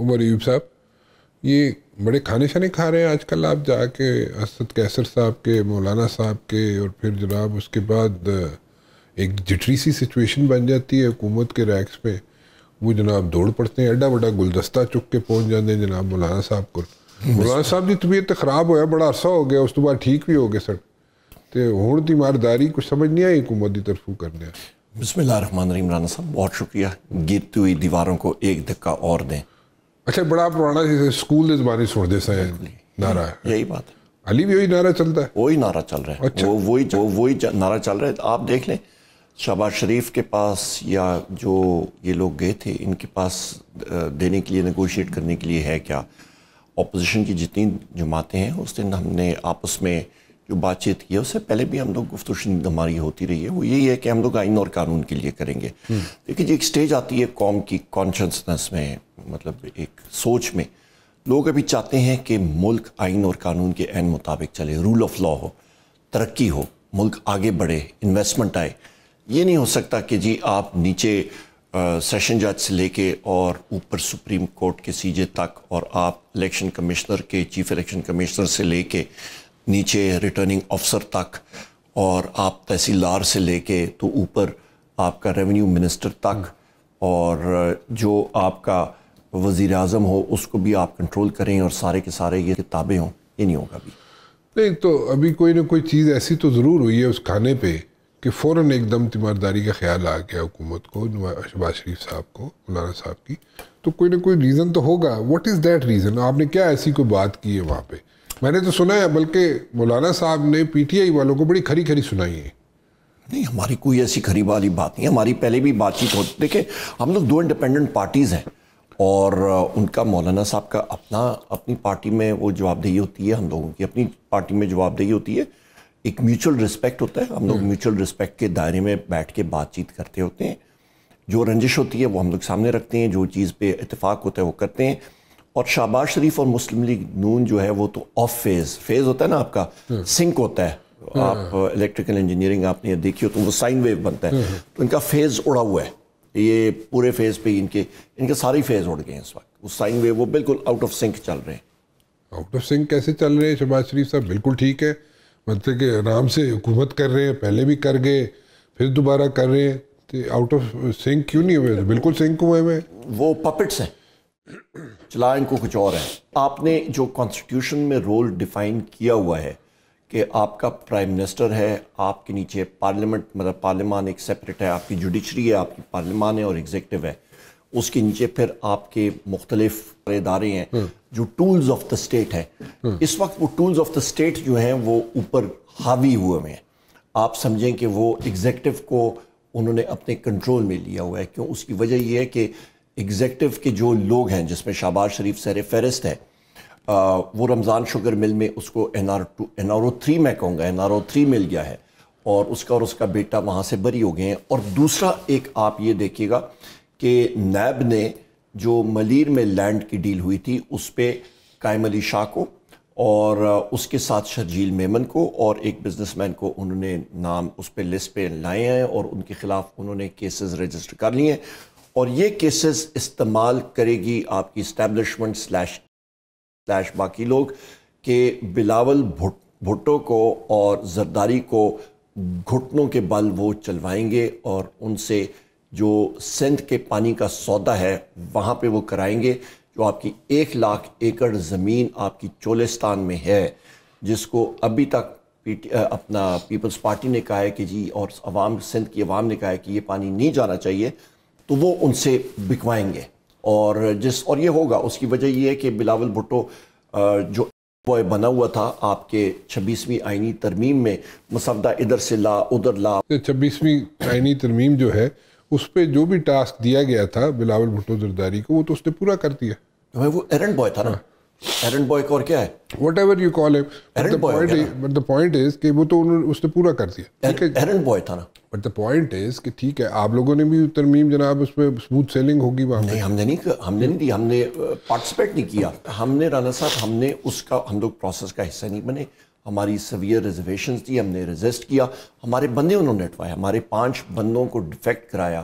عمر ایوب صاحب یہ بڑے کھانے شانے کھا رہے ہیں آج کل. آپ جا کے اسد کیسر صاحب کے, مولانا صاحب کے, اور پھر جناب اس کے بعد ایک جٹری سی سچویشن بن جاتی ہے حکومت کے ریکس پہ. وہ جناب دوڑ پڑتے ہیں, ایڈا بڑا گلدستہ چک کے پہنچ جاتے ہیں جناب مولانا صاحب کو. مولانا صاحب کی طبیعت خراب ہوا, بڑا عرصہ ہو گیا, اس کے بعد ٹھیک بھی ہو گئے سر. تو ہوں تیمارداری کچھ سمجھ نہیں آئی حکومت کی طرفوں کرنے. بسم اللہ الرحمن الرحیم. رانا صاحب بہت شکریہ. گرتی ہوئی دیواروں کو ایک دھکا اور دیں. اچھا, بڑا پرانا اسکول دے زبانی سن دے سا نعرہ ہے. یہی بات ہے, علی بھی وہی نعرہ چلتا ہے, وہی نعرہ چل رہا ہے. اچھا. وہی نعرہ چل رہا ہے. آپ دیکھ لیں شہباز شریف کے پاس یا جو یہ لوگ گئے تھے ان کے پاس دینے کے لیے, نیگوشیٹ کرنے کے لیے ہے کیا؟ اپوزیشن کی جتنی جماعتیں ہیں, اس دن ہم نے آپس میں جو بات چیت کی ہے, اس سے پہلے بھی ہم لوگ گفتگو شنید ہماری ہوتی رہی ہے. وہ یہی ہے کہ ہم لوگ آئین اور قانون کے لیے کریں گے. دیکھیے جی, ایک سٹیج آتی ہے قوم کی کانشنسنس میں, مطلب ایک سوچ میں. لوگ ابھی چاہتے ہیں کہ ملک آئین اور قانون کے عین مطابق چلے, رول آف لا ہو, ترقی ہو, ملک آگے بڑھے, انویسٹمنٹ آئے. یہ نہیں ہو سکتا کہ جی آپ نیچے سیشن جج سے لے کے اور اوپر سپریم کورٹ کے سی جے تک, اور آپ الیکشن کمشنر کے, چیف الیکشن کمشنر سے لے کے نیچے ریٹرننگ آفسر تک, اور آپ تحصیلدار سے لے کے تو اوپر آپ کا ریونیو منسٹر تک, اور جو آپ کا وزیر اعظم ہو اس کو بھی آپ کنٹرول کریں, اور سارے کے سارے یہ کتابیں ہوں. یہ نہیں ہوگا ابھی. نہیں تو ابھی کوئی نہ کوئی چیز ایسی تو ضرور ہوئی ہے اس کھانے پہ کہ فوراً ایک دم تیمارداری کا خیال آ گیا حکومت کو, شہباز شریف صاحب کو, مولانا صاحب کی. تو کوئی نہ کوئی ریزن تو ہوگا. What is that reason? آپ نے کیا ایسی کوئی بات کی ہے وہاں پہ؟ میں نے تو سنا ہے بلکہ مولانا صاحب نے پی ٹی آئی والوں کو بڑی کھری کھری سنائی ہے. نہیں, ہماری کوئی ایسی کھری والی بات نہیں ہے. ہماری پہلے بھی بات چیت ہوتی. دیکھیں ہم لوگ 2 انڈیپینڈنٹ پارٹیز ہیں, اور ان کا مولانا صاحب کا اپنی پارٹی میں وہ جواب دہی ہوتی ہے, ہم لوگوں کی اپنی پارٹی میں جواب دہی ہوتی ہے. ایک میوچل رسپیکٹ ہوتا ہے. ہم لوگ میوچل رسپیکٹ کے دائرے میں بیٹھ کے بات چیت کرتے ہوتے ہیں. جو رنجش ہوتی ہے وہ ہم لوگ سامنے رکھتے ہیں, جو چیز پہ اتفاق ہوتا ہے وہ کرتے ہیں. اور شہباز شریف اور مسلم لیگ نون جو ہے وہ تو آف فیز ہوتا ہے نا, آپ کا سنک ہوتا ہے. آپ الیکٹریکل انجینئرنگ آپ نے دیکھی ہو تو وہ سائن ویو بنتا ہے, تو ان کا فیز اڑا ہوا ہے. یہ پورے فیز پہ ان کے ساری فیز اڑ گئے ہیں اس وقت. وہ سائن ویو وہ بالکل آؤٹ آف سنک چل رہے ہیں. آؤٹ آف سنک کیسے چل رہے ہیں؟ شہباز شریف صاحب بالکل ٹھیک ہے, مطلب کہ آرام سے حکومت کر رہے ہیں, پہلے بھی کر گئے, پھر دوبارہ کر رہے ہیں. تو آؤٹ آف سنک کیوں نہیں ہوئے؟ بالکل سنک ہوئے ہوئے. وہ پپٹس ہیں, چلا ان کو کچھ اور ہے. آپ نے جو کانسٹیٹیوشن میں رول ڈیفائن کیا ہوا ہے کہ آپ کا پرائم منسٹر ہے, آپ کے نیچے پارلیمنٹ, مطلب پارلیمان ایک سیپریٹ ہے, آپ کی جوڈیشری ہے, آپ کی پارلیمان ہے, اور ایگزیکٹو ہے. اس کے نیچے پھر آپ کے مختلف ادارے ہیں جو ٹولز آف دا اسٹیٹ ہیں. اس وقت وہ ٹولز آف دا اسٹیٹ جو ہیں وہ اوپر حاوی ہوئے ہیں. آپ سمجھیں کہ وہ ایگزیکٹو کو انہوں نے اپنے کنٹرول میں لیا ہوا ہے. کیوں؟ اس کی وجہ یہ ہے کہ ایگزیکٹو کے جو لوگ ہیں, جس میں شہباز شریف سر فہرست ہے, وہ رمضان شوگر مل میں اس کو NRO3 میں کہوں گا, NRO3 مل گیا ہے, اور اس کا بیٹا وہاں سے بری ہو گئے ہیں. اور دوسرا ایک آپ یہ دیکھیے گا کہ نیب نے جو ملیر میں لینڈ کی ڈیل ہوئی تھی اس پہ قائم علی شاہ کو اور اس کے ساتھ شرجیل میمن کو اور ایک بزنس مین کو انہوں نے نام اس پہ لسٹ پہ لائے ہیں, اور ان کے خلاف انہوں نے کیسز رجسٹر کر لیے ہیں. اور یہ کیسز استعمال کرے گی آپ کی اسٹیبلشمنٹ سلیش باقی لوگ کہ بلاول بھٹو کو اور زرداری کو گھٹنوں کے بل وہ چلوائیں گے, اور ان سے جو سندھ کے پانی کا سودا ہے وہاں پہ وہ کرائیں گے. جو آپ کی 1 لاکھ ایکڑ زمین آپ کی چولستان میں ہے, جس کو ابھی تک اپنا پیپلز پارٹی نے کہا ہے کہ جی, اور سندھ کی عوام نے کہا ہے کہ یہ پانی نہیں جانا چاہیے, تو وہ ان سے بکوائیں گے. اور یہ ہوگا. اس کی وجہ یہ ہے کہ بلاول بھٹو جو بوائے بنا ہوا تھا آپ کے 26ویں آئینی ترمیم میں, مسودہ ادھر سے لا ادھر لا. 26ویں آئینی ترمیم جو ہے اس پہ جو بھی ٹاسک دیا گیا تھا بلاول بھٹو زرداری کو, وہ تو اس نے پورا کر دیا. وہ ایرنڈ بوائے تھا نا, ایرنڈ بوائے کا اور کیا ہے, واٹ ایور یو کال ہم, بٹ دا پوائنٹ از کہ وہ تو اس نے پورا کر دیا. ایرنڈ بوائے تھا نا. بٹ دا پوائنٹ از کہ ٹھیک ہے, آپ لوگوں نے بھی ترمیم جناب اس پہ اسموتھ سیلنگ ہوگی وہاں پہ. نہیں, ہم نے نہیں دی, ہم نے پارٹیسپیٹ نہیں کیا. ہم نے رانا صاحب, ہم لوگ پروسیس کا حصہ نہیں بنے. ہماری سیویئر ریزرویشنز تھی, ہم نے ریزسٹ کیا. ہمارے بندے انہوں نے ہٹوائے, ہمارے 5 بندوں کو ڈیفیکٹ کرایا.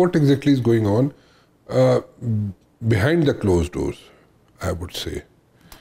What exactly is going on behind the closed doors, I would say?